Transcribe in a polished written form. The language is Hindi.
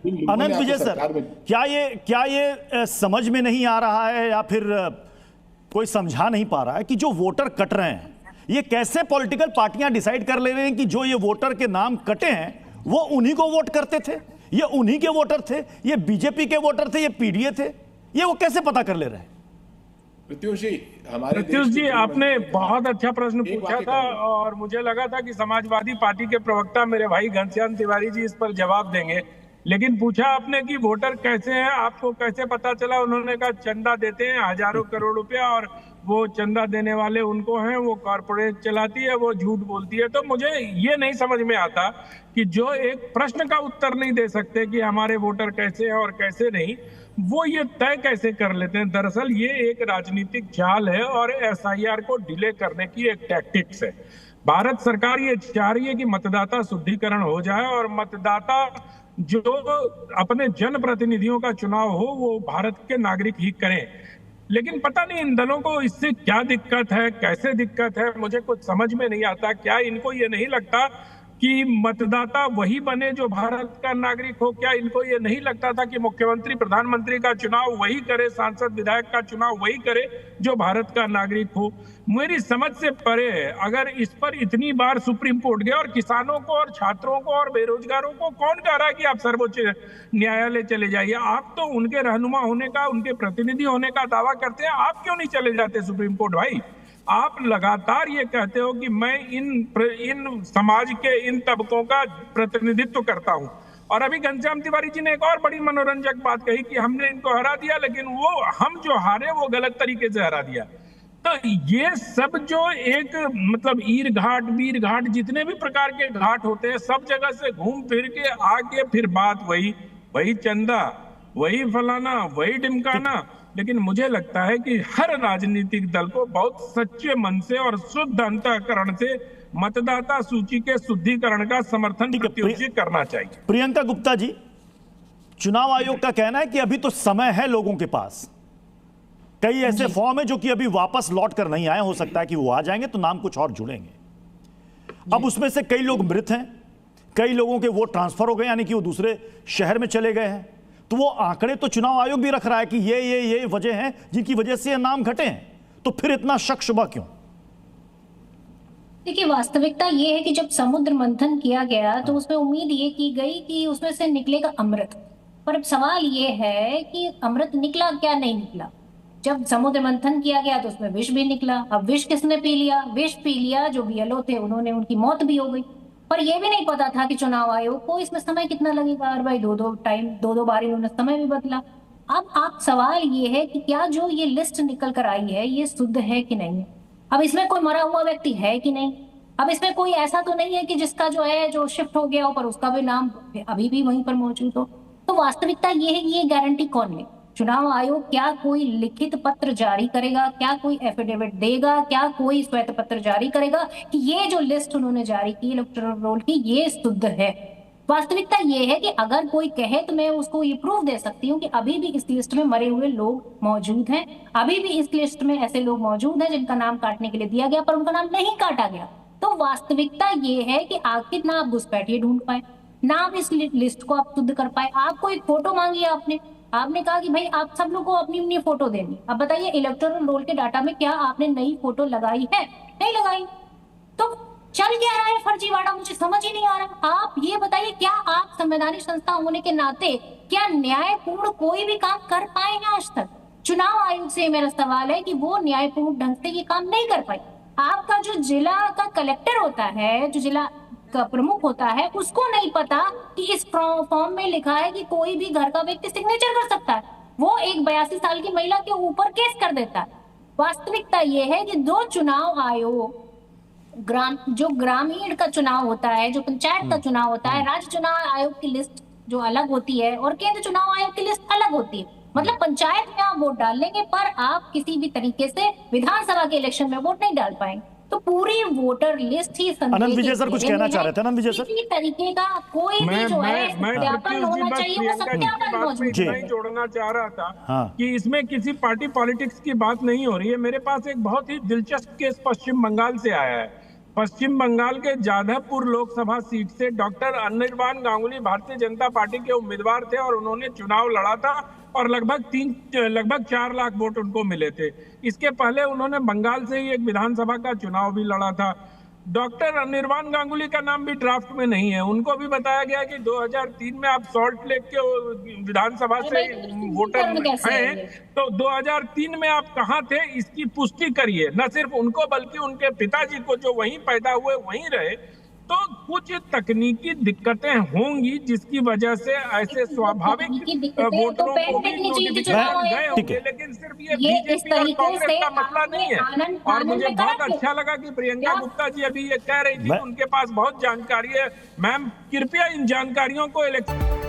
अनंत विजय सर, क्या ये समझ में नहीं आ रहा है या फिर कोई समझा नहीं पा रहा है कि जो वोटर कट रहे हैं, ये कैसे पॉलिटिकल पार्टियां डिसाइड कर ले रहे हैं कि जो ये वोटर के नाम कटे हैं वो उन्हीं को वोट करते थे, ये उन्हीं के वोटर थे, ये बीजेपी के वोटर थे, ये पीडीए थे, ये वो कैसे पता कर ले रहे हैं? प्रत्युष जी, आपने बहुत अच्छा प्रश्न पूछा था और मुझे लगा था कि समाजवादी पार्टी के प्रवक्ता मेरे भाई घनश्याम तिवारी जी इस पर जवाब देंगे, लेकिन पूछा आपने कि वोटर कैसे हैं, आपको कैसे पता चला? उन्होंने कहा चंदा देते हैं हजारों करोड़ रुपया और वो चंदा देने वाले उनको हैं, वो कॉर्पोरेट चलाती है, वो झूठ बोलती है। तो मुझे ये नहीं समझ में आता कि जो एक प्रश्न का उत्तर नहीं दे सकते कि हमारे वोटर कैसे हैं और कैसे नहीं, वो ये तय कैसे कर लेते हैं। दरअसल ये एक राजनीतिक चाल है और एसआईआर को डिले करने की एक टैक्टिक्स है। भारत सरकार ये चाह रही है कि मतदाता शुद्धिकरण हो जाए और मतदाता जो अपने जनप्रतिनिधियों का चुनाव हो वो भारत के नागरिक ही करें। लेकिन पता नहीं इन दलों को इससे क्या दिक्कत है, कैसे दिक्कत है, मुझे कुछ समझ में नहीं आता। क्या इनको ये नहीं लगता कि मतदाता वही बने जो भारत का नागरिक हो? क्या इनको ये नहीं लगता था कि मुख्यमंत्री प्रधानमंत्री का चुनाव वही करे, सांसद विधायक का चुनाव वही करे जो भारत का नागरिक हो? मेरी समझ से परे है। अगर इस पर इतनी बार सुप्रीम कोर्ट गया और किसानों को और छात्रों को और बेरोजगारों को कौन कह रहा है कि आप सर्वोच्च न्यायालय चले जाइए? आप तो उनके रहनुमा होने का, उनके प्रतिनिधि होने का दावा करते हैं, आप क्यों नहीं चले जाते सुप्रीम कोर्ट? भाई, आप लगातार ये कहते हो कि मैं इन समाज के इन तबकों का प्रतिनिधित्व करता हूं, और अभी घनश्याम तिवारी जी ने एक और बड़ी मनोरंजक बात कही कि हमने इनको हरा दिया, लेकिन वो हम जो हारे वो गलत तरीके से हरा दिया। तो ये सब जो एक मतलब ईर घाट, वीर घाट, जितने भी प्रकार के घाट होते हैं, सब जगह से घूम फिर के आके फिर बात वही चंदा, वही फलाना, वही ढिमकाना। लेकिन मुझे लगता है कि हर राजनीतिक दल को बहुत सच्चे मन से और शुद्ध अंतःकरण से मतदाता सूची के शुद्धिकरण का समर्थन करना चाहिए। प्रियंका गुप्ता जी, चुनाव आयोग का कहना है कि अभी तो समय है लोगों के पास, कई ऐसे फॉर्म है जो कि अभी वापस लौट कर नहीं आए, हो सकता है कि वो आ जाएंगे तो नाम कुछ और जुड़ेंगे। अब उसमें से कई लोग मृत हैं, कई लोगों के वोट ट्रांसफर हो गए, यानी कि वो दूसरे शहर में चले गए हैं। तो वो आंकड़े तो चुनाव आयोग भी रख रहा है कि ये वजह है जिनकी वजह से ये नाम घटे हैं, तो फिर इतना शक शुबा क्यों? देखिए, वास्तविकता ये है कि जब समुद्र मंथन किया गया तो उसमें उम्मीद ये की गई कि उसमें से निकलेगा अमृत, पर अब सवाल ये है कि अमृत निकला क्या, नहीं निकला। जब समुद्र मंथन किया गया तो उसमें विष भी निकला। अब विष किसने पी लिया? विष पी लिया जो बीएलओ थे, उन्होंने, उनकी मौत भी हो गई। पर यह भी नहीं पता था कि चुनाव आयोग को इसमें समय कितना लगेगा, और भाई दो बार इन्होंने समय भी बदला। अब आप सवाल ये है कि क्या जो ये लिस्ट निकल कर आई है ये शुद्ध है कि नहीं है? अब इसमें कोई मरा हुआ व्यक्ति है कि नहीं? अब इसमें कोई ऐसा तो नहीं है कि जिसका जो है जो शिफ्ट हो गया हो पर उसका भी नाम अभी भी वहीं पर मौजूद हो। तो वास्तविकता ये है कि ये गारंटी कौन ले? चुनाव आयोग क्या कोई लिखित पत्र जारी करेगा? क्या कोई एफिडेविट देगा? क्या कोई श्वेत पत्र जारी करेगा कि ये जो लिस्ट उन्होंने जारी की इलेक्टोरल रोल की ये शुद्ध है? वास्तविकता ये है कि अगर कोई कहे तो मैं उसको ये प्रूफ दे सकती हूँ कि अभी भी इस लिस्ट में मरे हुए लोग मौजूद हैं, अभी भी इस लिस्ट में ऐसे लोग मौजूद हैं जिनका नाम काटने के लिए दिया गया पर उनका नाम नहीं काटा गया। तो वास्तविकता ये है कि आखिर ना आप घुसपैठिए ढूंढ पाए, ना आप इस लिस्ट को आप शुद्ध कर पाए। आपको एक फोटो मांगी आपने कहा कि भाई आप सब लोग को अपनी अपनी फोटो देनी। अब बताइए, इलेक्टोरल रोल के डाटा में क्या आपने नई फोटो लगाई है? नहीं लगाई। तो चल क्या रहा है फर्जीवाड़ा, मुझे समझ ही नहीं आ रहा। आप ये बताइए, क्या आप संवैधानिक संस्था होने के नाते क्या न्यायपूर्ण कोई भी काम कर पाए हैं आज तक? चुनाव आयोग से मेरा सवाल है कि वो न्यायपूर्ण ढंग से ये काम नहीं कर पाए। आपका जो जिला का कलेक्टर होता है, जो जिला का प्रमुख होता है, उसको नहीं पता कि इस फॉर्म में लिखा है कि कोई भी घर का व्यक्ति सिग्नेचर कर सकता है। वो एक 82 साल की महिला के ऊपर केस कर देता है। वास्तविकता ये है कि दो चुनाव आयोग, जो ग्रामीण का चुनाव होता है, जो पंचायत का चुनाव होता है, राज्य चुनाव आयोग की लिस्ट जो अलग होती है और केंद्र चुनाव आयोग की लिस्ट अलग होती है। मतलब पंचायत में आप वोट डाल लेंगे पर आप किसी भी तरीके से विधानसभा के इलेक्शन में वोट नहीं डाल पाएंगे। तो पूरी वोटर लिस्ट ही अनंत विजय सर कुछ कहना चाह रहे थे। अनंत विजय सर, किसी तरीके का कोई भी जो है सत्यापन होना चाहिए, वो सत्यापन मौजूद है। मैं जोड़ना चाह रहा था कि इसमें किसी पार्टी पॉलिटिक्स की बात नहीं हो रही है। मेरे पास एक बहुत ही दिलचस्प केस पश्चिम बंगाल से आया है। पश्चिम बंगाल के जाधवपुर लोकसभा सीट से डॉक्टर अनिर्बान गांगुली भारतीय जनता पार्टी के उम्मीदवार थे और उन्होंने चुनाव लड़ा था और लगभग 4 लाख वोट उनको मिले थे। इसके पहले उन्होंने बंगाल से ही एक विधानसभा का चुनाव भी लड़ा था। डॉक्टर अनिर्बान गांगुली का नाम भी ड्राफ्ट में नहीं है। उनको भी बताया गया कि 2003 में आप सॉल्ट लेक के विधानसभा से वोटर हैं, तो 2003 में आप कहां थे इसकी पुष्टि करिए। न सिर्फ उनको बल्कि उनके पिताजी को जो वहीं पैदा हुए वहीं रहे। तो कुछ तकनीकी दिक्कतें होंगी जिसकी वजह से ऐसे स्वाभाविक वोटरों को भी नोटिफिकेशन गए होंगे, लेकिन सिर्फ ये बीजेपी और कांग्रेस का मसला नहीं है। और मुझे बहुत अच्छा लगा कि प्रियंका गुप्ता जी अभी ये कह रही थी कि उनके पास बहुत जानकारी है। मैम, कृपया इन जानकारियों को इलेक्शन